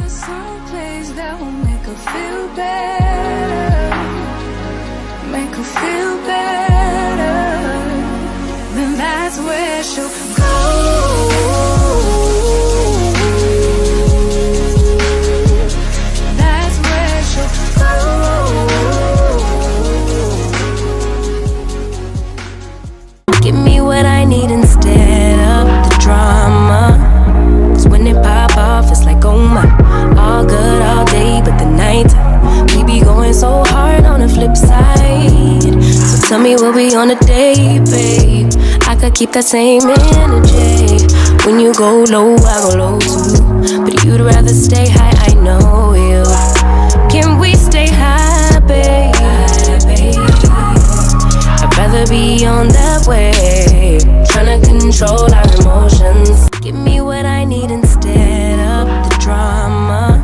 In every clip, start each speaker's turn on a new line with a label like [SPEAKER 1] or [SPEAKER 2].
[SPEAKER 1] someplace that will make her feel better, make her feel better, then that's where she'll go. That's where she'll go. Give me what I need instead of the drama. When it pop off, it's like, oh my, all good all day, but the night we be going so hard on the flip side. So tell me we'll be on a date, babe. I could keep that same energy. When you go low, I go low too. But you'd rather stay high, I know you. Can we stay high, babe? I'd rather be on that way, tryna control our emotions. Give me what I need instead of the drama.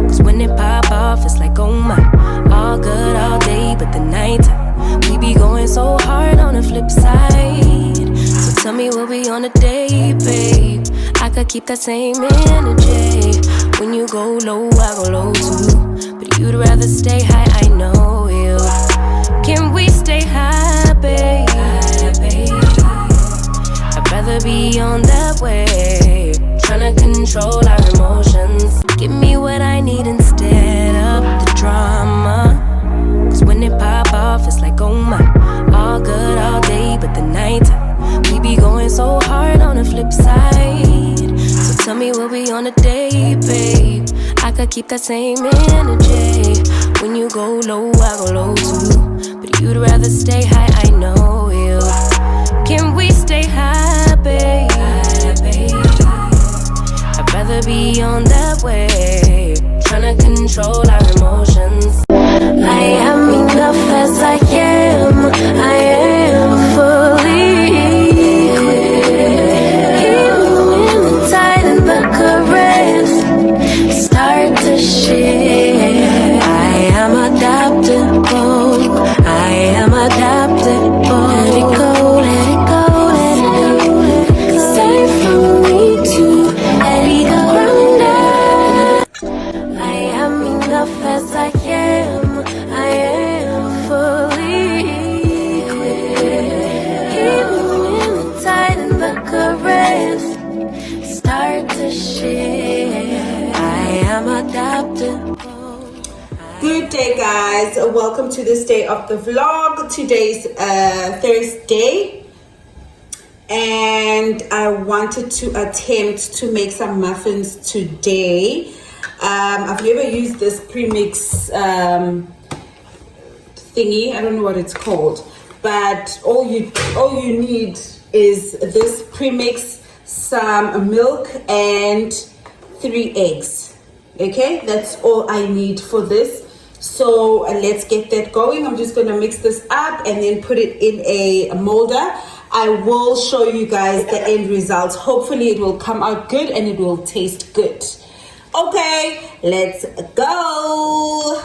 [SPEAKER 1] Cause when it pop off, it's like, oh my, all good all day, but the night we be going so hard on the flip side. So tell me we'll be on a date, babe. I could keep that same energy. When you go low, I go low too. But you'd rather stay high, I know you. Can we stay high, babe? I'd rather be on that way, tryna control our emotions. Give me what I need instead of the drama. Cause when it pop off, it's like, oh my, all good all day, but the night we be going so hard on the flip side. So tell me we'll be on a date, babe. I could keep that same energy. When you go low, I go low too. But you'd rather stay high, I know you. Can we stay high, babe? I'd rather be on that way, tryna control our emotions. I am enough as I am. I am fully even tight in the caress. Start to share. I am adaptable. I am adaptable. Let it go, let it go, let it go. Safe for me to let it go. I am enough as I am. I am fully even tight in the caress. Start to share. I am adaptable.
[SPEAKER 2] Good day, guys. Welcome to this day of the vlog. Today's Thursday, and I wanted to attempt to make some muffins today. I've never used this premix thingy. I don't know what it's called, but all you need is this premix, some milk, and 3 eggs. Okay, that's all I need for this. So let's get that going. I'm just gonna mix this up and then put it in a molder. I will show you guys the end results. Hopefully it will come out good and it will taste good. Okay, let's go.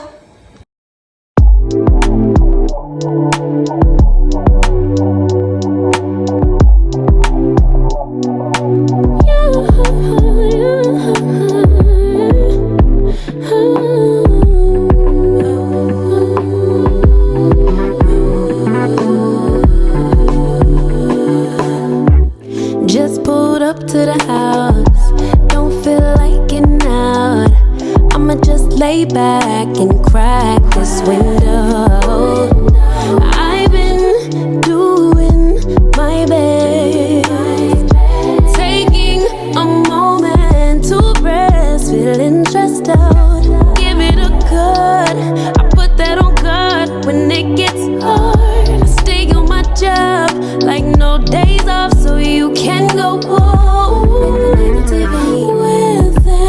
[SPEAKER 1] Just pulled up to the house, don't feel like getting out. I'ma just lay back and crack this window. I've been doing my best, taking a moment to rest, feeling stressed out. Give it a good, I put that on God when it gets hard. I stay on my job like no days off, so you can go home with that.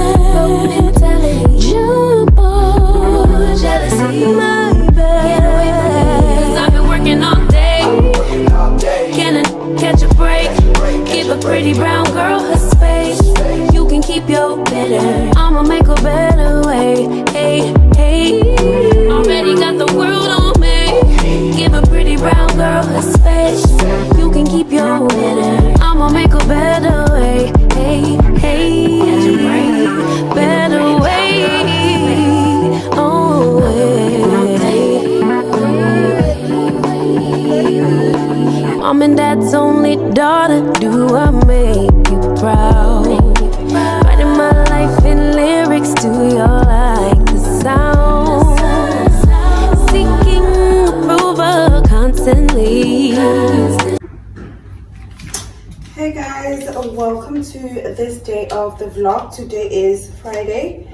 [SPEAKER 1] Jump on jealousy, my bad. Get away from me, 'cause I've been working all day. Can I catch a break? Give a pretty brown girl her space. You can keep your bitter, I'ma make a better way. Hey, hey, already got the world on me. Give a pretty brown girl her space. You can keep your bitter, I'ma make a better way. Hey, hey, better way.
[SPEAKER 2] this day of the vlog. Today is Friday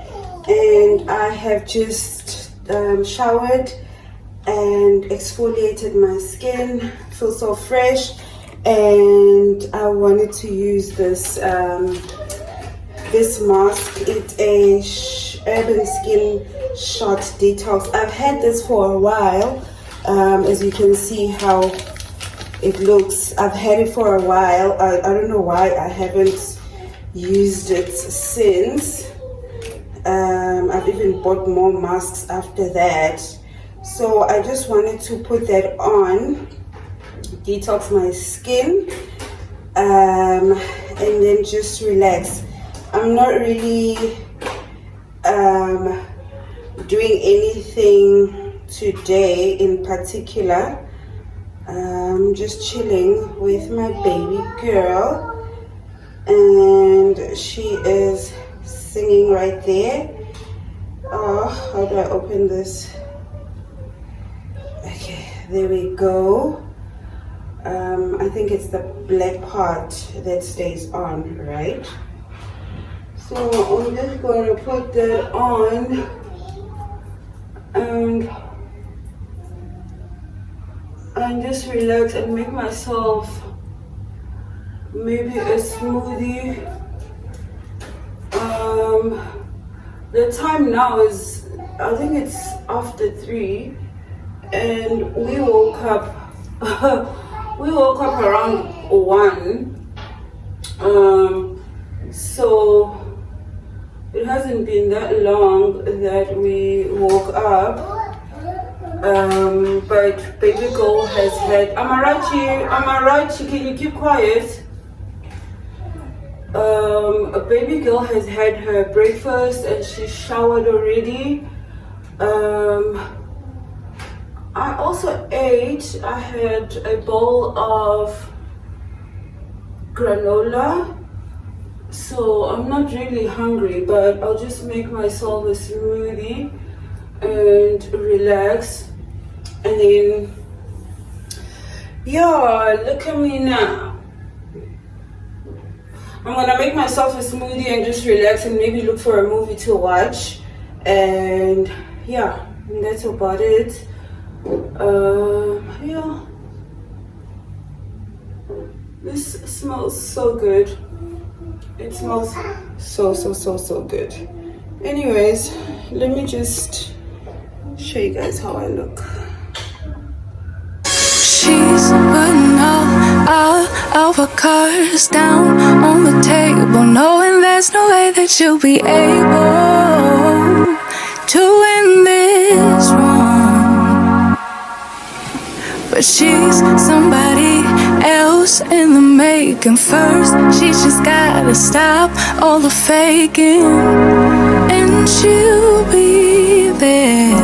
[SPEAKER 2] and I have just showered and exfoliated my skin. Feel so fresh, and I wanted to use this this mask. It's a Urban Skin Shot Detox. I've had this for a while. As you can see how it looks, I've had it for a while. I don't know why I haven't used it since. I've even bought more masks after that, so I just wanted to put that on, detox my skin, and then just relax. I'm not really doing anything today in particular. I'm just chilling with my baby girl, and she is singing right there. Oh, how do I open this? Okay, there we go. I think it's the black part that stays on, right? So I'm just going to put that on and just relax and make myself maybe a smoothie. The time now is, I think it's after 3, and we woke up around 1. So it hasn't been that long that we woke up. But baby girl has had, am I right? Can you keep quiet? A baby girl has had her breakfast and she showered already. I also ate. I had a bowl of granola, so I'm not really hungry, but I'll just make myself a smoothie and relax. And then, yeah, look at me now. I'm gonna make myself a smoothie and just relax and maybe look for a movie to watch. And yeah, that's about it. Yeah, this smells so good. It smells so good. Anyways, let me just show you guys how I look.
[SPEAKER 1] She's putting all of her cards down on the table, knowing there's no way that you'll be able to win this wrong. But she's somebody else in the making. First, she just gotta stop all the faking, and she'll be there.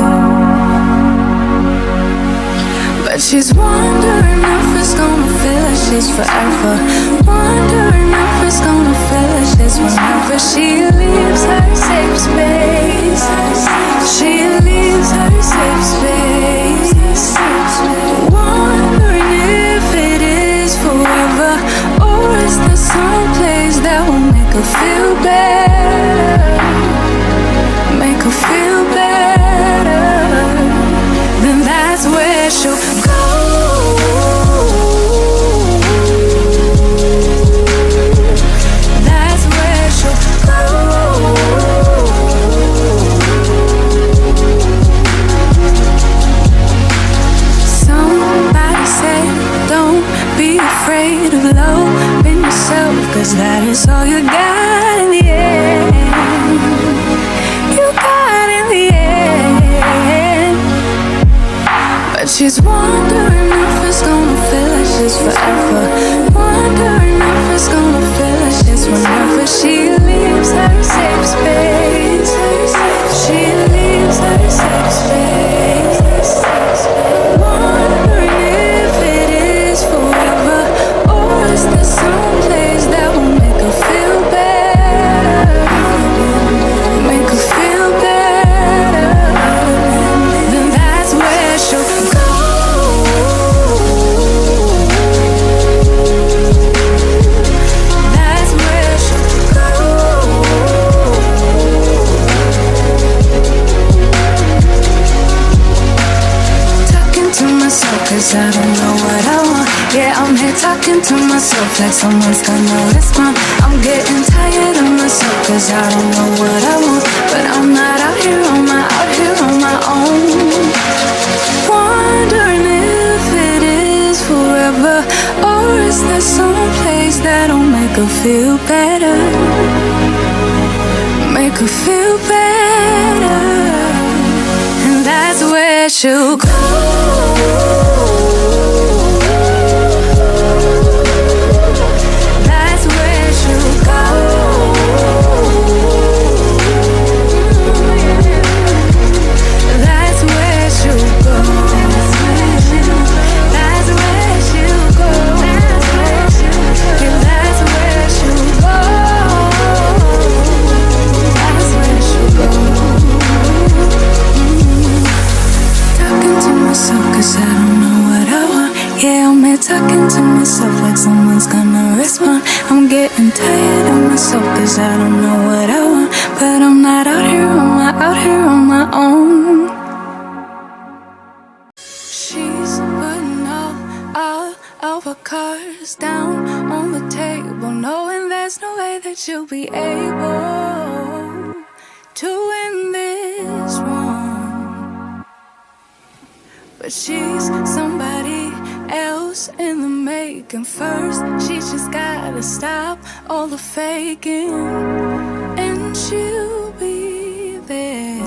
[SPEAKER 1] But she's wondering if it's gonna feel like she's forever. Wondering if it's gonna feel like she's whenever she leaves her safe space. She leaves her safe space. Wondering if it is forever, or is there some place that will make her feel better? Make her feel better. Then that's where she'll go. That's where she'll go. Somebody said, don't be afraid of loving yourself, 'cause that is all you got in the end. here talking to myself like someone's gonna respond. I'm getting tired of myself cause I don't know what I want. But I'm not out here on my own. Wondering if it is forever, or is there some place that'll make her feel better? Make her feel better. And that's where she'll go. That's where she'll go. That's where she'll go. That's where she'll go. That's where she'll go. That's where she'll go. That's where she'll go. Talking to myself cause I don't know what I want. Yeah, I'm here talking to myself like someone's gonna respond. I'm getting tired of myself cause I don't know what I want. But I'm not out here on my own. She's putting all of her cards down on the table, knowing there's no way that she'll be able to win this one. But she's somebody else in the making. First, she's just gotta stop all the faking, and she'll be there.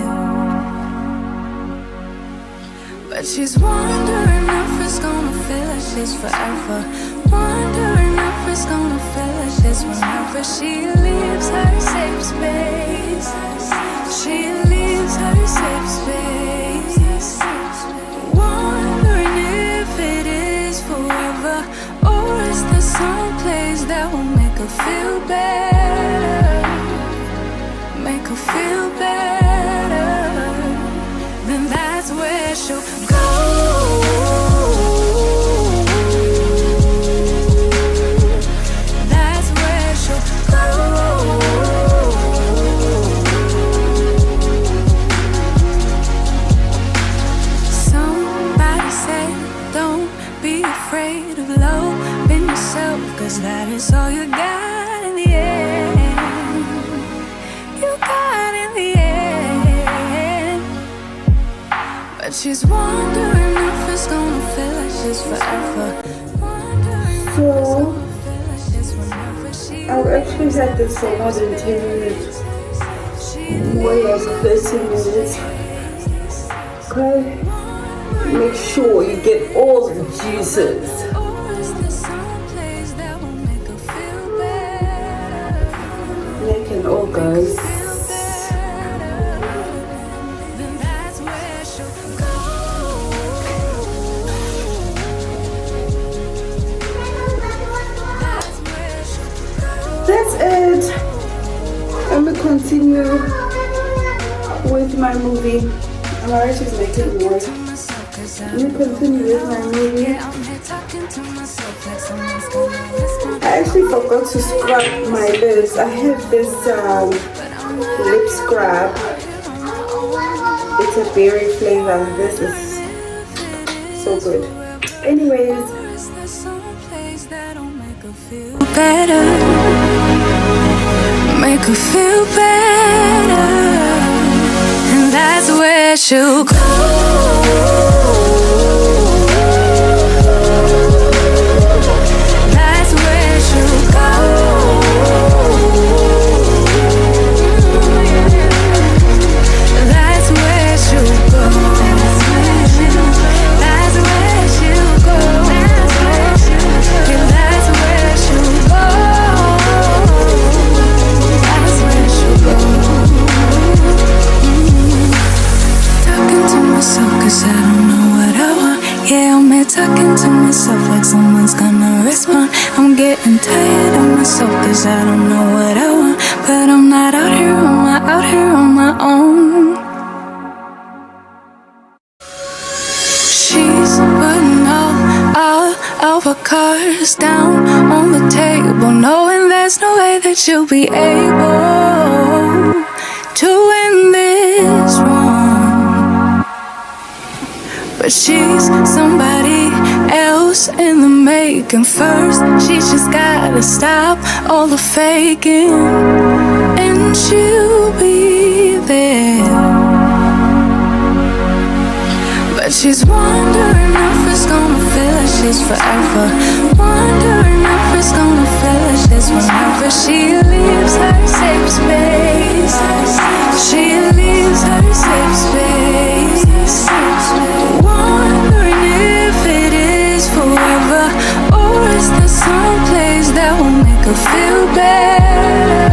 [SPEAKER 1] But she's wondering if it's gonna feel like she's forever. Wondering if it's gonna feel like she's whenever she leaves her safe space. She leaves her safe space. Wondering if it is forever, or is there some place that will make her feel better? Make her feel better. Then that's where she'll go. That's where she'll go. Somebody said, don't be afraid of loving yourself, cause that is all you got in the end. You got in the end. But she's wondering if it's gonna feel like she's forever.
[SPEAKER 3] So, I've actually had this for more than 10 minutes. More like 30 minutes. Okay? Make sure you get all the juices. Neck and all, guys. That's it. I'm gonna continue with my movie. I'm already just making noise. I'm gonna continue with my movie. I actually forgot to scrub my lips. I have this lip scrub. It's a berry flavor. This is so good. Anyways.
[SPEAKER 1] Better, make her feel better, and that's where she'll go. That's where she'll go. That's where she'll go. That's where she'll go. That's where she'll go. That's where she'll go. That's where she'll go. Talking to myself cause I don't know what I want. Yeah, I'm here talking to myself like someone's gonna respond. I'm getting tired of myself cause I don't know what I want. But I'm not out here on my own. She's putting all of her cards down on the table, knowing there's no way that she'll be able to win this one. But she's somebody else close in the making. First, she just gotta stop all the faking, and she'll be there. But she's wondering if it's gonna feel like she's forever. Wondering if it's gonna feel like she's whenever she leaves her safe space. She leaves her safe space. Wondering if it is forever, or is there some place that will make her feel better?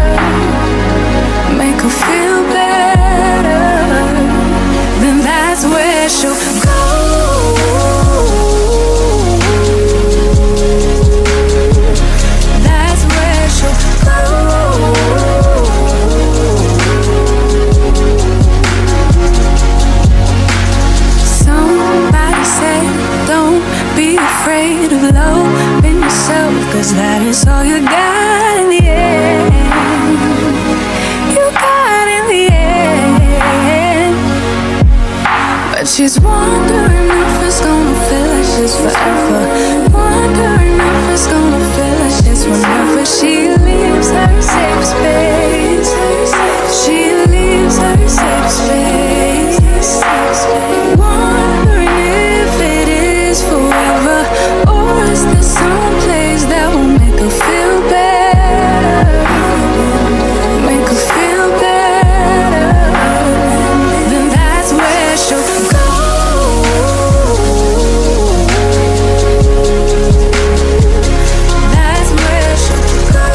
[SPEAKER 1] Make her feel better. Then that's where she'll go. That's where she'll go. Somebody said, don't be afraid of loving yourself, 'cause that is all you got in the end. You got in the end. But she's wondering if it's gonna feel like she's forever. Wondering if it's gonna feel like she's whenever she leaves her safe space. She leaves her safe space. Wondering if it is forever, or is there some place that will make her feel better? Make her feel better. Then that's where she'll go. That's where she'll go.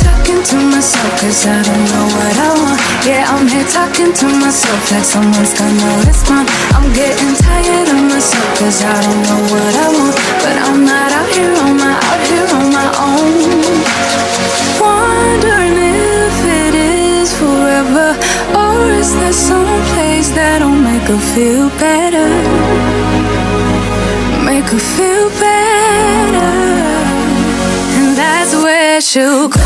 [SPEAKER 1] Talking to myself 'cause I don't know what I want. Yeah, I'm here talking to myself like someone's gonna respond. I'm getting tired of myself 'cause I don't know what I want. But I'm not out here on my own. Wondering if it is forever, or is there some place that'll make her feel better? Make her feel better. And that's where she'll go.